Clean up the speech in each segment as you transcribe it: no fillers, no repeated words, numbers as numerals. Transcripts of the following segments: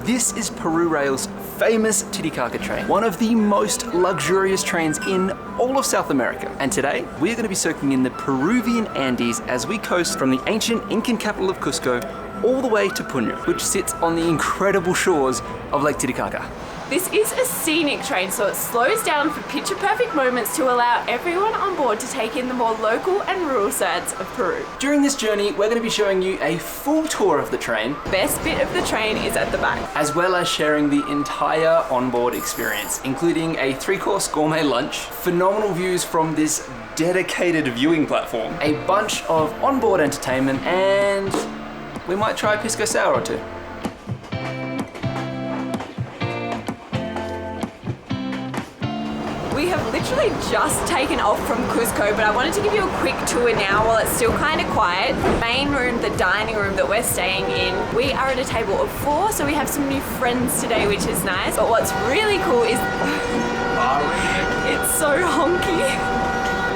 This is Peru Rail's famous Titicaca train, one of the most luxurious trains in all of South America. And today, we're going to be soaking in the Peruvian Andes as we coast from the ancient Incan capital of Cusco all the way to Puno, which sits on the incredible shores of Lake Titicaca. This is a scenic train, so it slows down for picture-perfect moments to allow everyone on board to take in the more local and rural sides of Peru. During this journey, we're going to be showing you a full tour of the train. Best bit of the train is at the back. As well as sharing the entire onboard experience, including a 3-course gourmet lunch, phenomenal views from this dedicated viewing platform, a bunch of onboard entertainment, and we might try a pisco sour or two. We have literally just taken off from Cusco, but I wanted to give you a quick tour now while it's still kind of quiet. The main room, the dining room that we're staying in, we are at a table of 4, so we have some new friends today, which is nice. But what's really cool is it's so honky.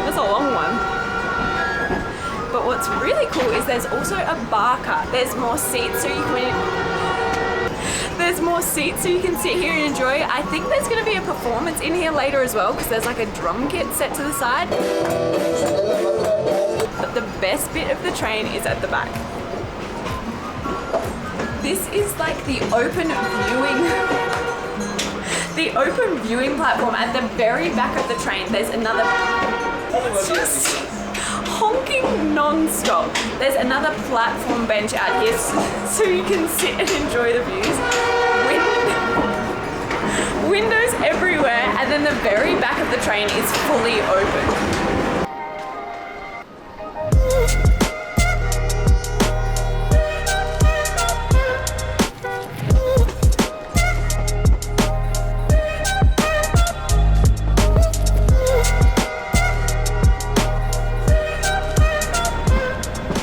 That's a long one. But what's really cool is there's also a bar car. There's more seats so you can sit here and enjoy. I think there's going to be a performance in here later as well, because there's like a drum kit set to the side. But the best bit of the train is at the back. This is like the open viewing platform. At the very back of the train, there's another. It's just honking non-stop. There's another platform bench out here so you can sit and enjoy the views. Windows everywhere, and then the very back of the train is fully open.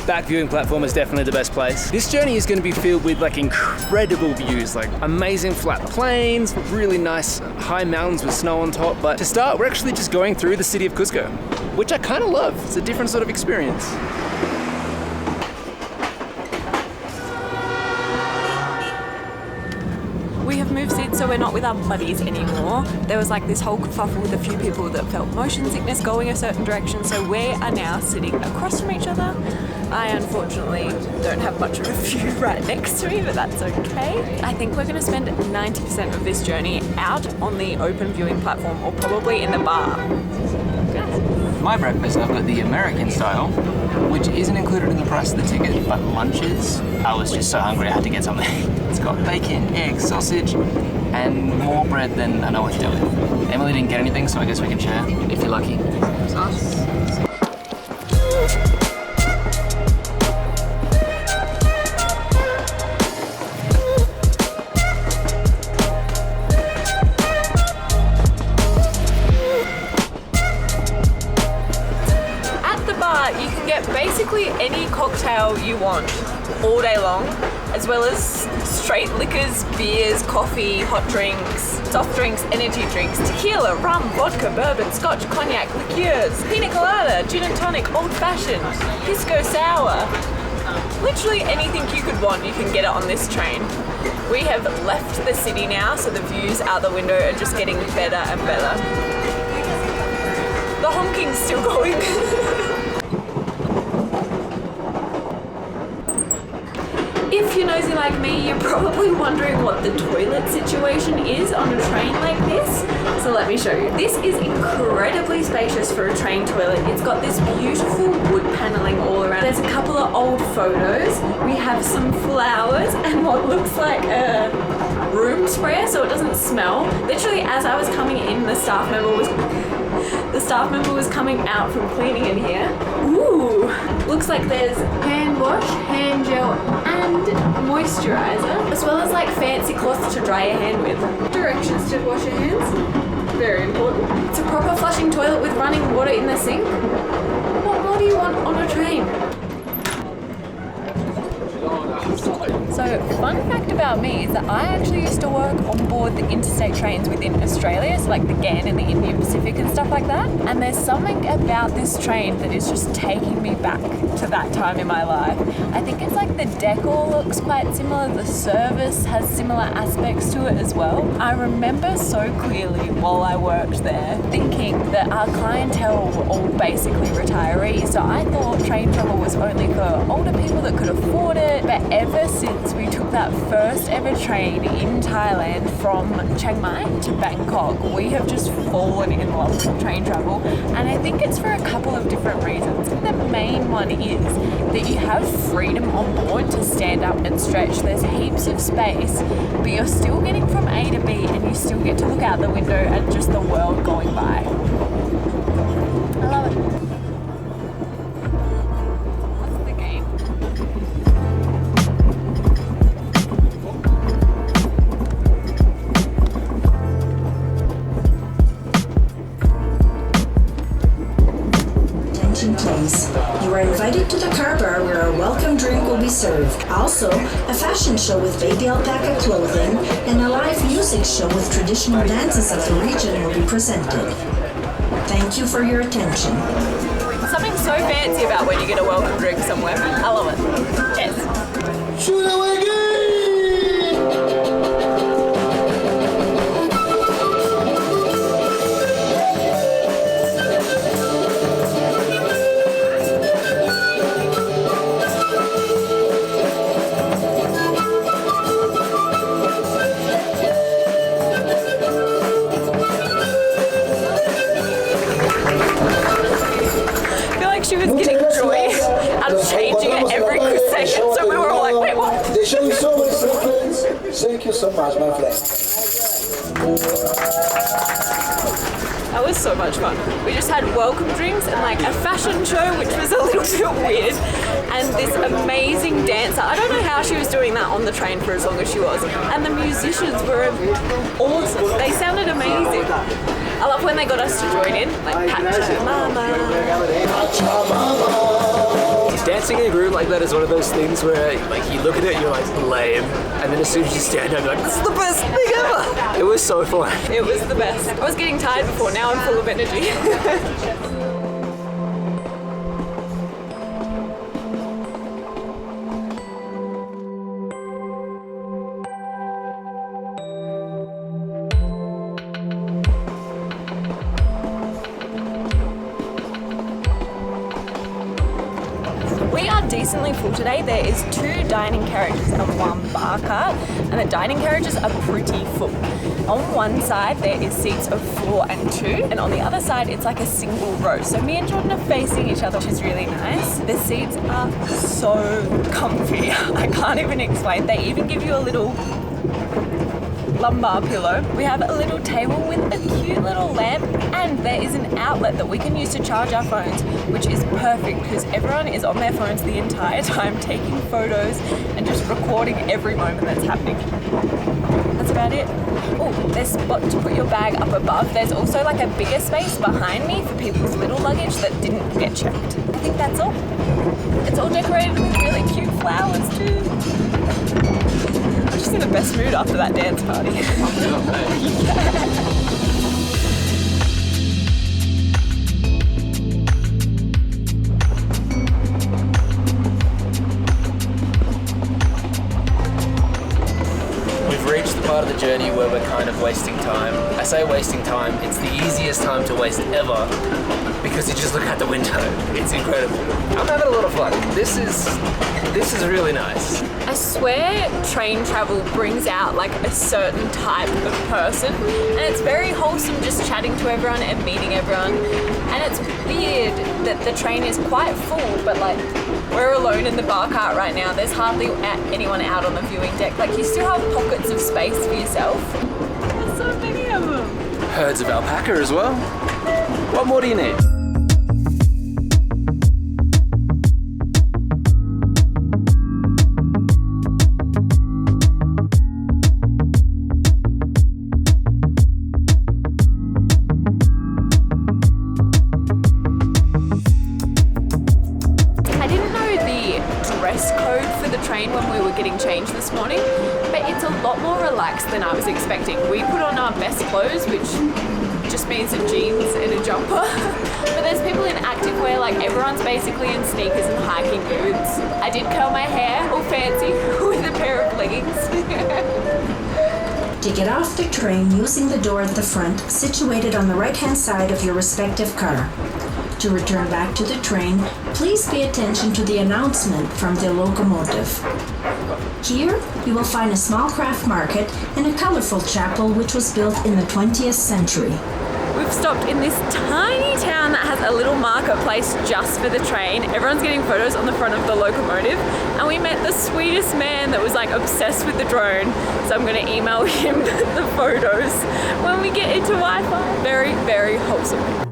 Back viewing platform is definitely the best place. This journey is going to be filled with like incredible views, like amazing flat plains, really nice high mountains with snow on top. But to start, we're actually just going through the city of Cusco, which I kind of love. It's a different sort of experience. We have moved seats, so we're not with our buddies anymore. There was like this whole kerfuffle with a few people that felt motion sickness going a certain direction, so we are now sitting across from each other. I unfortunately don't have much of a view right next to me, but that's okay. I think we're going to spend 90% of this journey out on the open viewing platform, or probably in the bar. For my breakfast, I've got the American style, which isn't included in the price of the ticket, but lunches, I was just so hungry I had to get something. It's got bacon, eggs, sausage, and more bread than I know what to do with. Emily didn't get anything, so I guess we can share, if you're lucky. You can get basically any cocktail you want all day long, as well as straight liquors, beers, coffee, hot drinks, soft drinks, energy drinks, tequila, rum, vodka, bourbon, scotch, cognac, liqueurs, pina colada, gin and tonic, old fashioned, pisco sour. Literally anything you could want, you can get it on this train. We have left the city now, so the views out the window are just getting better and better. The honking's still going. If you're nosy like me, you're probably wondering what the toilet situation is on a train like this. So let me show you. This is incredibly spacious for a train toilet. It's got this beautiful wood paneling all around. There's a couple of old photos. We have some flowers and what looks like a room sprayer so it doesn't smell. Literally, as I was coming in, the staff member was coming out from cleaning in here. Ooh! Looks like there's hand wash, hand gel, and moisturizer, as well as like fancy cloths to dry your hand with. Directions to wash your hands. Very important. It's a proper flushing toilet with running water in the sink. What more do you want on a train? So, fun fact about me is that I actually used to work on board the interstate trains within Australia, so like the GAN and the Indian Pacific and stuff like that. And there's something about this train that is just taking me back to that time in my life. I think it's like the decor looks quite similar, the service has similar aspects to it as well. I remember so clearly while I worked there thinking that our clientele were all basically retirees, so I thought train travel was only for older people that could afford it. But ever since we took that first ever train in Thailand from Chiang Mai to Bangkok, we have just fallen in love with train travel, and I think it's for a couple of different reasons. The main one is that you have freedom on board to stand up and stretch. There's heaps of space, but you're still getting from A to B, and you still get to look out the window at just the world going by. I love it. What's the game? Attention please. You are invited to the car bar where a welcome drink will be served. Also, a fashion show with baby alpaca clothing and a live music show with traditional dances of the region will be presented. Thank you for your attention. Something so fancy about when you get a welcome drink somewhere. I love it. Cheers. Shoot away again! She was getting joy out of changing at every session, so we were all like, wait, what? They show you so much, friends. Thank you so much, my friend. That was so much fun. We just had welcome drinks and like a fashion show, which was a little bit weird, and this amazing dancer. I don't know how she was doing that on the train for as long as she was. And the musicians were awesome. They sounded amazing. I love when they got us to join in, like Pachamama. Dancing in a group like that is one of those things where like you look at it, you're like lame, and then as soon as you stand up, you're like, this is the best thing ever. It was so fun. It was the best. I was getting tired before, now I'm full of energy. We are decently full today. There is 2 dining carriages and 1 bar cart, and the dining carriages are pretty full. On one side there is seats of 4 and 2, and on the other side it's like a single row. So me and Jordan are facing each other, which is really nice. The seats are so comfy. I can't even explain. They even give you a little lumbar pillow. We have a little table with a cute little lamp, and there is an outlet that we can use to charge our phones, which is perfect because everyone is on their phones the entire time taking photos and just recording every moment that's happening. That's about it. Oh, there's a spot to put your bag up above. There's also like a bigger space behind me for people's little luggage that didn't get checked. I think that's all. It's all decorated with really cute flowers too. I'm just in the best mood after that dance party. We've reached the part of the journey where we're kind of wasting time. I say wasting time, it's the easiest time to waste ever because you just look out the window. It's incredible. I'm having a lot of fun. This is really nice. I swear train travel brings out like a certain type of person, and it's very wholesome just chatting to everyone and meeting everyone. And it's weird that the train is quite full, but like we're alone in the bar cart right now. There's hardly anyone out on the viewing deck. Like you still have pockets of space for yourself. There's so many of them. Herds of alpaca as well. What more do you need? relaxed than I was expecting. We put on our best clothes, which just means a jeans and a jumper. But there's people in activewear, like everyone's basically in sneakers and hiking boots. I did curl my hair all fancy with a pair of leggings. To get off the train using the door at the front, situated on the right-hand side of your respective car. To return back to the train, please pay attention to the announcement from the locomotive. Here, you will find a small craft market and a colorful chapel which was built in the 20th century. We've stopped in this tiny town that has a little marketplace just for the train. Everyone's getting photos on the front of the locomotive, and we met the sweetest man that was like obsessed with the drone. So I'm gonna email him the photos when we get into Wi-Fi. Very, very wholesome.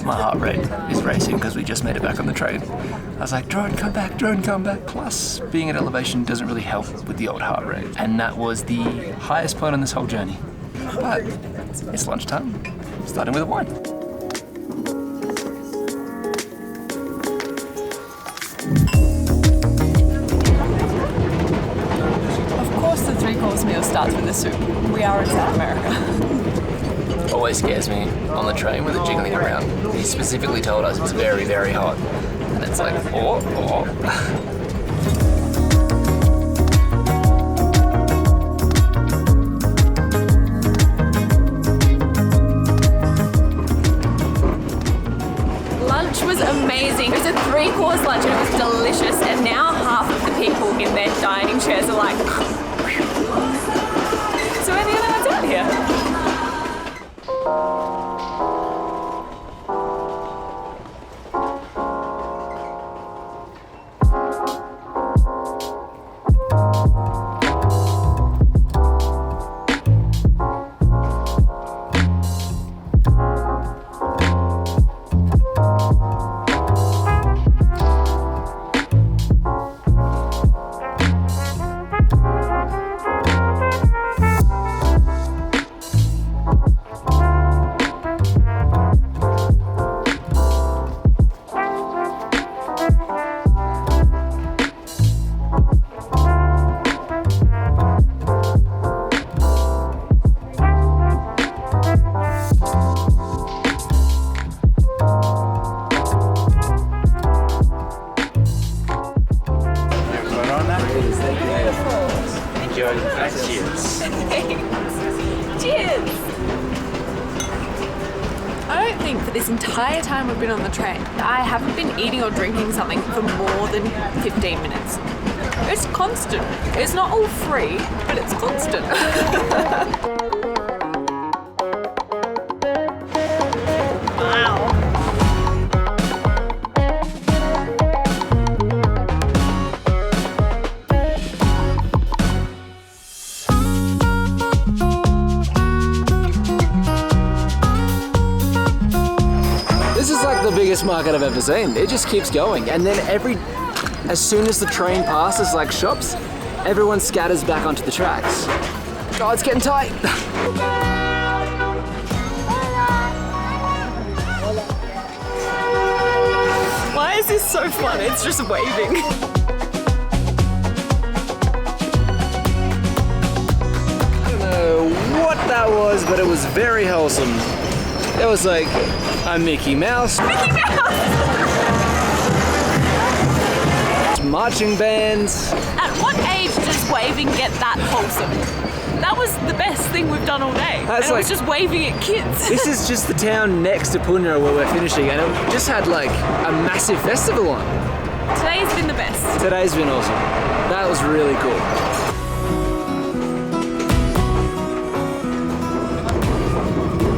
My heart rate is racing because we just made it back on the train. I was like, drone, come back, drone, come back. Plus, being at elevation doesn't really help with the old heart rate. And that was the highest point on this whole journey. But it's lunchtime, starting with a wine. Of course the 3-course meal starts with a soup. We are in South America. Always scares me on the train with it jiggling around. He specifically told us it's very, very hot. And it's like, oh. Lunch was amazing. It was a 3-course lunch and it was delicious. And now half of the people in their dining chairs are like, so we're the only ones out here. Cheers! I don't think for this entire time we've been on the train, I haven't been eating or drinking something for more than 15 minutes. It's constant. It's not all free, but it's constant. Wow. This is like the biggest market I've ever seen. It just keeps going. And then as soon as the train passes like shops, everyone scatters back onto the tracks. Oh, it's getting tight. Why is this so fun? It's just waving. I don't know what that was, but it was very wholesome. It was like a Mickey Mouse. Mickey Mouse! Marching bands. At what age does waving get that wholesome? That was the best thing we've done all day. That's and it was just waving at kids. This is just the town next to Puno where we're finishing, and it just had like a massive festival on. Today's been the best. Today's been awesome. That was really cool.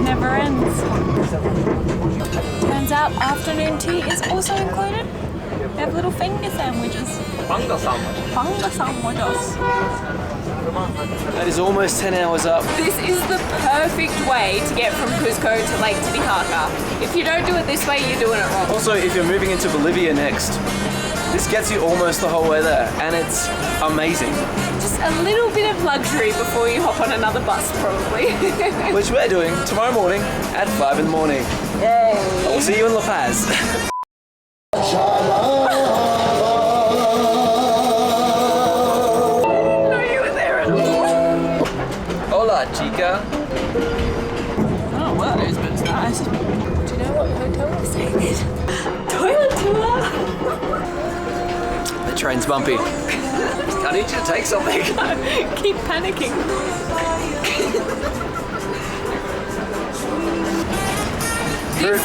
Never ends. Turns out afternoon tea is also included. We have little finger sandwiches. Finger sandwiches. That is almost 10 hours up. This is the perfect way to get from Cusco to Lake Titicaca. If you don't do it this way, you're doing it wrong. Also, if you're moving into Bolivia next, this gets you almost the whole way there, and it's amazing. Just a little bit of luxury before you hop on another bus, probably. Which we're doing tomorrow morning at 5 in the morning. Yay! I'll see you in La Paz. Hola, chica. Oh, well, those bits nice. Do you know what hotel we're staying in? Toilet tour! The train's bumpy. I need you to take something. Keep panicking. This